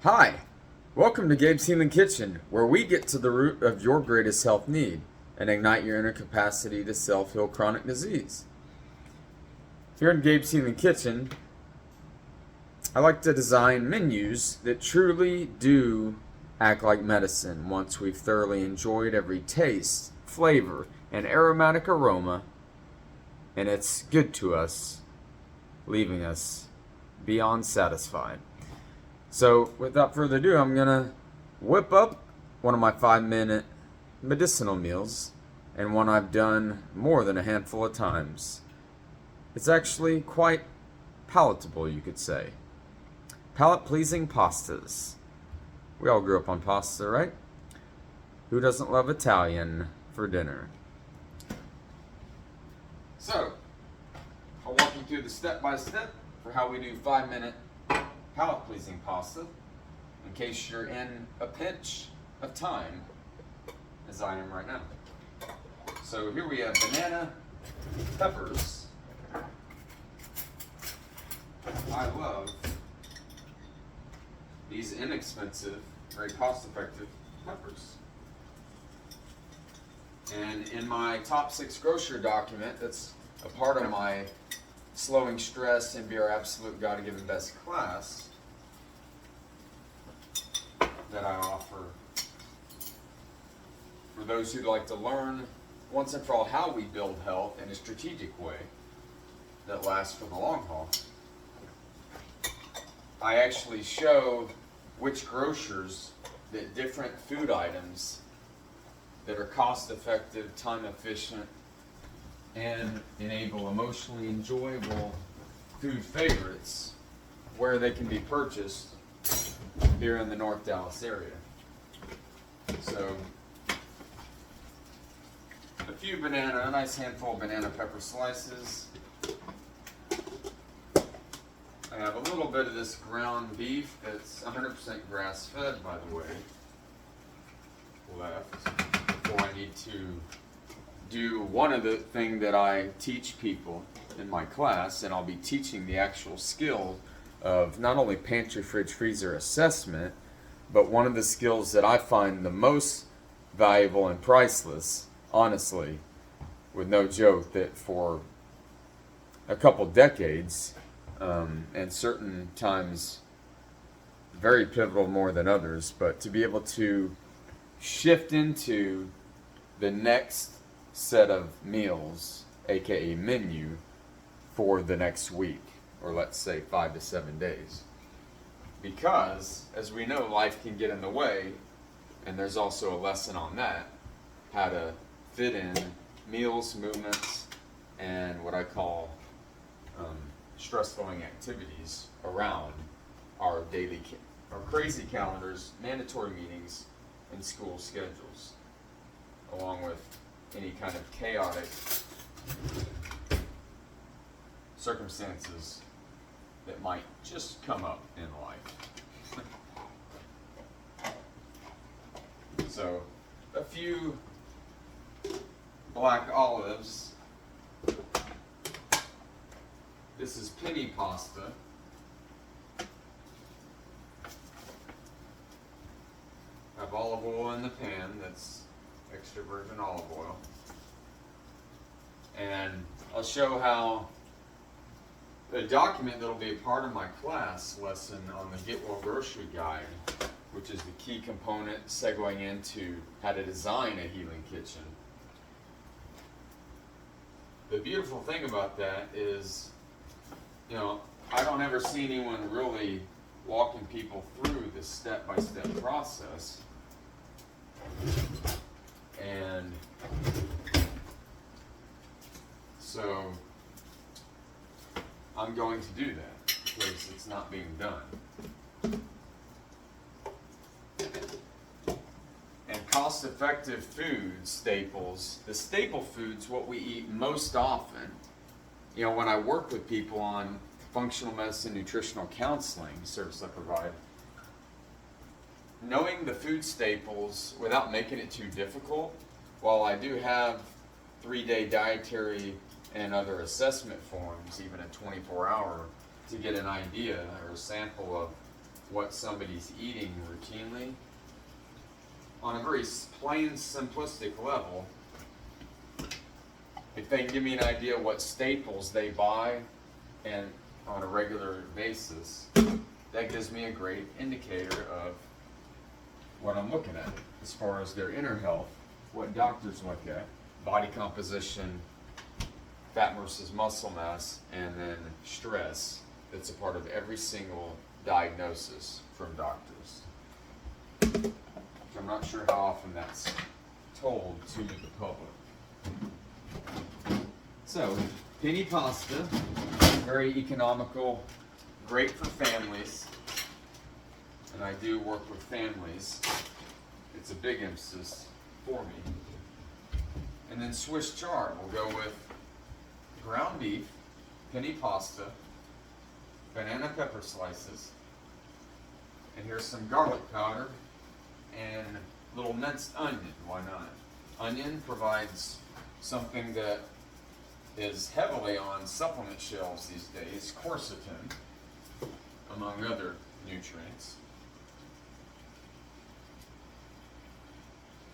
Hi, welcome to Gabe's Healing Kitchen, where we get to the root of your greatest health need and ignite your inner capacity to self-heal chronic disease. Here in Gabe's Healing Kitchen, I like to design menus that truly do act like medicine once we've thoroughly enjoyed every taste, flavor, and aromatic aroma, and it's good to us, leaving us beyond satisfied. So, without further ado, I'm gonna whip up one of my 5-minute medicinal meals, and one I've done more than a handful of times. It's actually quite palatable, you could say. Palate-pleasing pastas. We all grew up on pasta, right? Who doesn't love Italian for dinner? So, I'll walk you through the step-by-step for how we do 5-minute palate-pleasing pasta, in case you're in a pinch of time, as I am right now. So here we have banana peppers. I love these inexpensive, very cost-effective peppers. And in my top 6 grocery document, that's a part of my Slowing Stress and Be Our Absolute God-Given Best class that I offer for those who'd like to learn once and for all how we build health in a strategic way that lasts for the long haul. I actually show which grocers that different food items that are cost effective, time efficient, and enable emotionally enjoyable food favorites where they can be purchased here in the North Dallas area. So, a nice handful of banana pepper slices. I have a little bit of this ground beef that's 100% grass fed, by the way, left before I need to do one of the things that I teach people in my class, and I'll be teaching the actual skill of not only pantry, fridge, freezer assessment, but one of the skills that I find the most valuable and priceless, honestly, with no joke, that for a couple decades, and certain times very pivotal more than others, but to be able to shift into the next set of meals, aka menu, for the next week, or let's say 5 to 7 days. Because, as we know, life can get in the way, and there's also a lesson on that, how to fit in meals, movements, and what I call stress-flowing activities around our our crazy calendars, mandatory meetings, and school schedules, along with any kind of chaotic circumstances that might just come up in life. So, a few black olives. This is penny pasta. I have olive oil in the pan, that's extra virgin olive oil. And I'll show how the document that'll be a part of my class lesson on the Get Well Grocery Guide, which is the key component segueing into how to design a healing kitchen. The beautiful thing about that is, I don't ever see anyone really walking people through this step-by-step process. And so I'm going to do that because it's not being done. And cost-effective food staples, the staple foods, what we eat most often. When I work with people on functional medicine, nutritional counseling service I provide, knowing the food staples without making it too difficult, while I do have 3-day dietary and other assessment forms, even a 24-hour, to get an idea or a sample of what somebody's eating routinely on a very plain, simplistic level. If they can give me an idea what staples they buy and on a regular basis, that gives me a great indicator of what I'm looking at as far as their inner health, what doctors look at, body composition, fat versus muscle mass, and then stress. That's a part of every single diagnosis from doctors. I'm not sure how often that's told to the public. So, penny pasta, very economical, great for families, and I do work with families. It's a big emphasis for me. And then Swiss chard will go with ground beef, penny pasta, banana pepper slices, and here's some garlic powder and little minced onion. Why not? Onion provides something that is heavily on supplement shelves these days, quercetin, among other nutrients.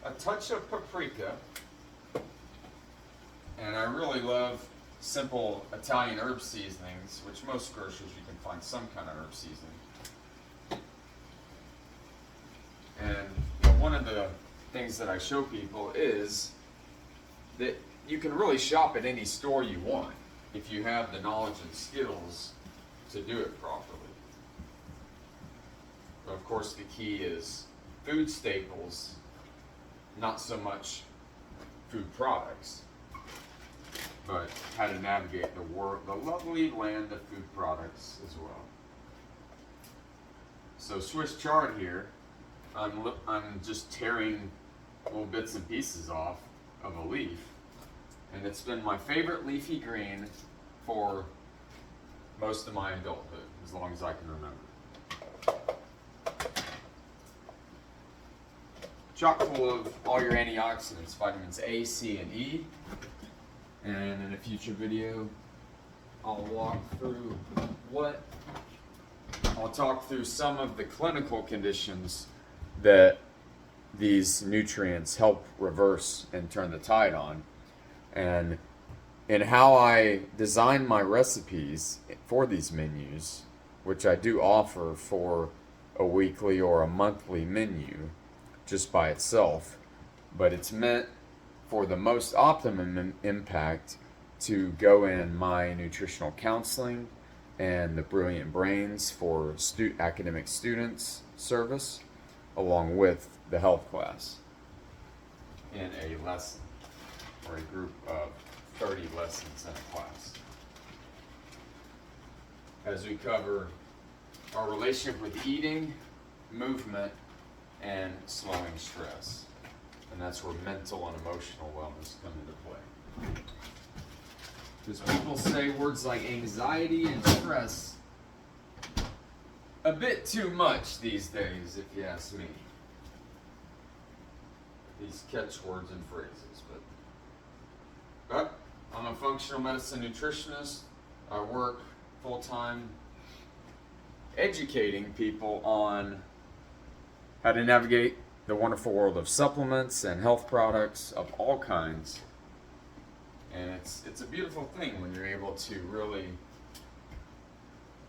A touch of paprika, and I really love simple Italian herb seasonings, which most groceries you can find some kind of herb seasoning. And one of the things that I show people is that you can really shop at any store you want if you have the knowledge and skills to do it properly. But of course the key is food staples, not so much food products, but how to navigate the lovely land of food products as well. So Swiss chard here, I'm just tearing little bits and pieces off of a leaf, and it's been my favorite leafy green for most of my adulthood, as long as I can remember. Chock full of all your antioxidants, vitamins A, C, and E. And in a future video, I'll talk through some of the clinical conditions that these nutrients help reverse and turn the tide on. And in how I design my recipes for these menus, which I do offer for a weekly or a monthly menu just by itself, but it's meant for the most optimum impact to go in my nutritional counseling and the Brilliant Brains for academic students service, along with the health class in a lesson or a group of 30 lessons in a class. As we cover our relationship with eating, movement, and slowing stress. And that's where mental and emotional wellness come into play. Because people say words like anxiety and stress a bit too much these days, if you ask me. These catchwords and phrases. But I'm a functional medicine nutritionist. I work full-time educating people on how to navigate the wonderful world of supplements and health products of all kinds. And it's a beautiful thing when you're able to really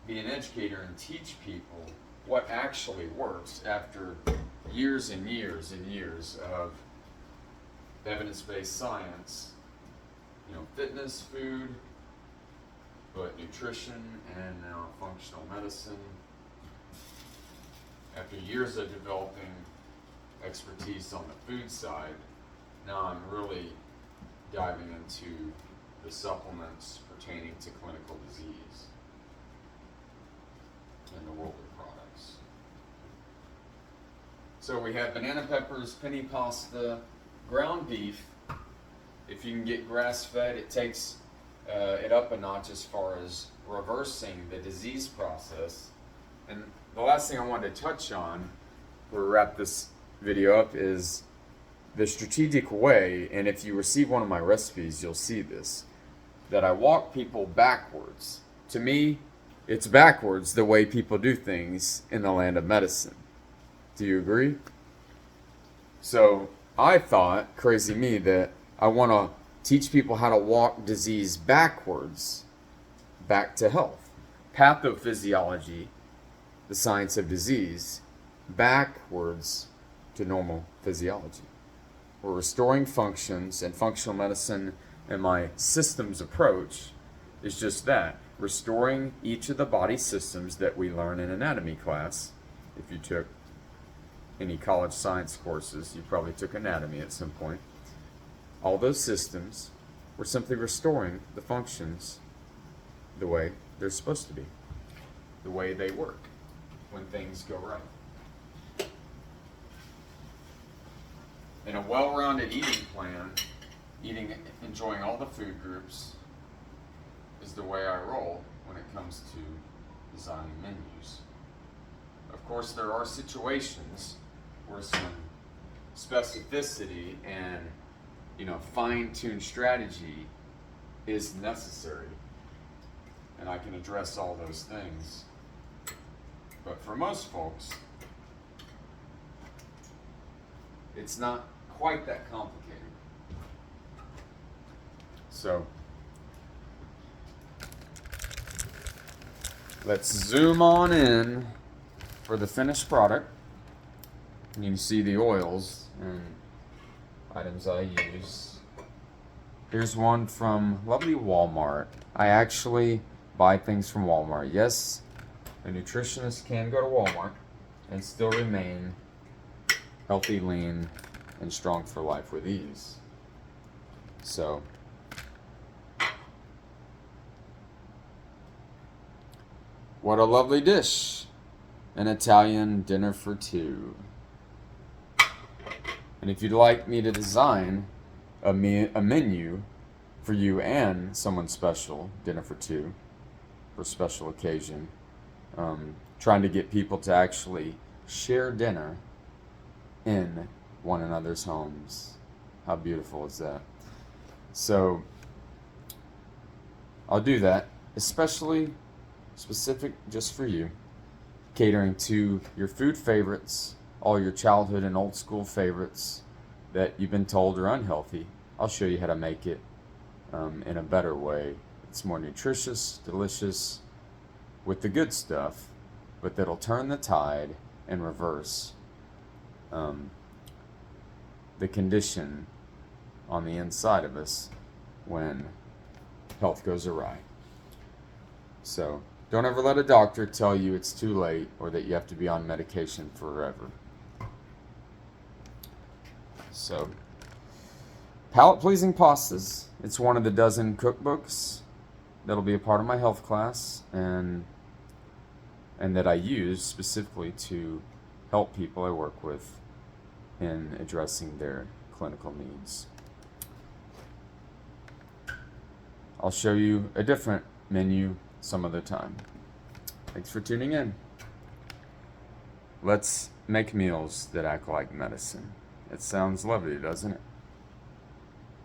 be an educator and teach people what actually works after years and years and years of evidence-based science. You know, fitness, food, but nutrition, and now functional medicine. After years of developing expertise on the food side, now I'm really diving into the supplements pertaining to clinical disease in the world of products. So we have banana peppers, penny pasta, ground beef. If you can get grass-fed, it takes it up a notch as far as reversing the disease process. And the last thing I wanted to touch on, before we wrap this video up, is the strategic way, and if you receive one of my recipes, you'll see this, that I walk people backwards. To me, it's backwards the way people do things in the land of medicine. Do you agree? So I thought, crazy me, that I want to teach people how to walk disease backwards, back to health. Pathophysiology, the science of disease, backwards to normal physiology. We're restoring functions, and functional medicine and my systems approach is just that, restoring each of the body systems that we learn in anatomy class. If you took any college science courses, you probably took anatomy at some point. All those systems, we're simply restoring the functions the way they're supposed to be, the way they work when things go right. In a well-rounded eating plan, enjoying all the food groups is the way I roll when it comes to designing menus. Of course, there are situations where some specificity and fine-tuned strategy is necessary, and I can address all those things. But for most folks, it's not quite that complicated. So let's zoom on in for the finished product. You can see the oils and items I use. Here's one from lovely Walmart. I actually buy things from Walmart. Yes, a nutritionist can go to Walmart and still remain healthy, lean, and strong for life with ease. So what a lovely dish. An Italian dinner for two. And if you'd like me to design a menu for you and someone special, dinner for two, for a special occasion, trying to get people to actually share dinner in one another's homes. How beautiful is that? So I'll do that, especially specific just for you, catering to your food favorites, all your childhood and old school favorites that you've been told are unhealthy. I'll show you how to make it in a better way. It's more nutritious, delicious, with the good stuff, but that'll turn the tide and reverse the condition on the inside of us when health goes awry. So don't ever let a doctor tell you it's too late or that you have to be on medication forever. So, palate-pleasing pastas. It's one of the dozen cookbooks that'll be a part of my health class and that I use specifically to help people I work with in addressing their clinical needs. I'll show you a different menu some other time. Thanks for tuning in. Let's make meals that act like medicine. It sounds lovely, doesn't it?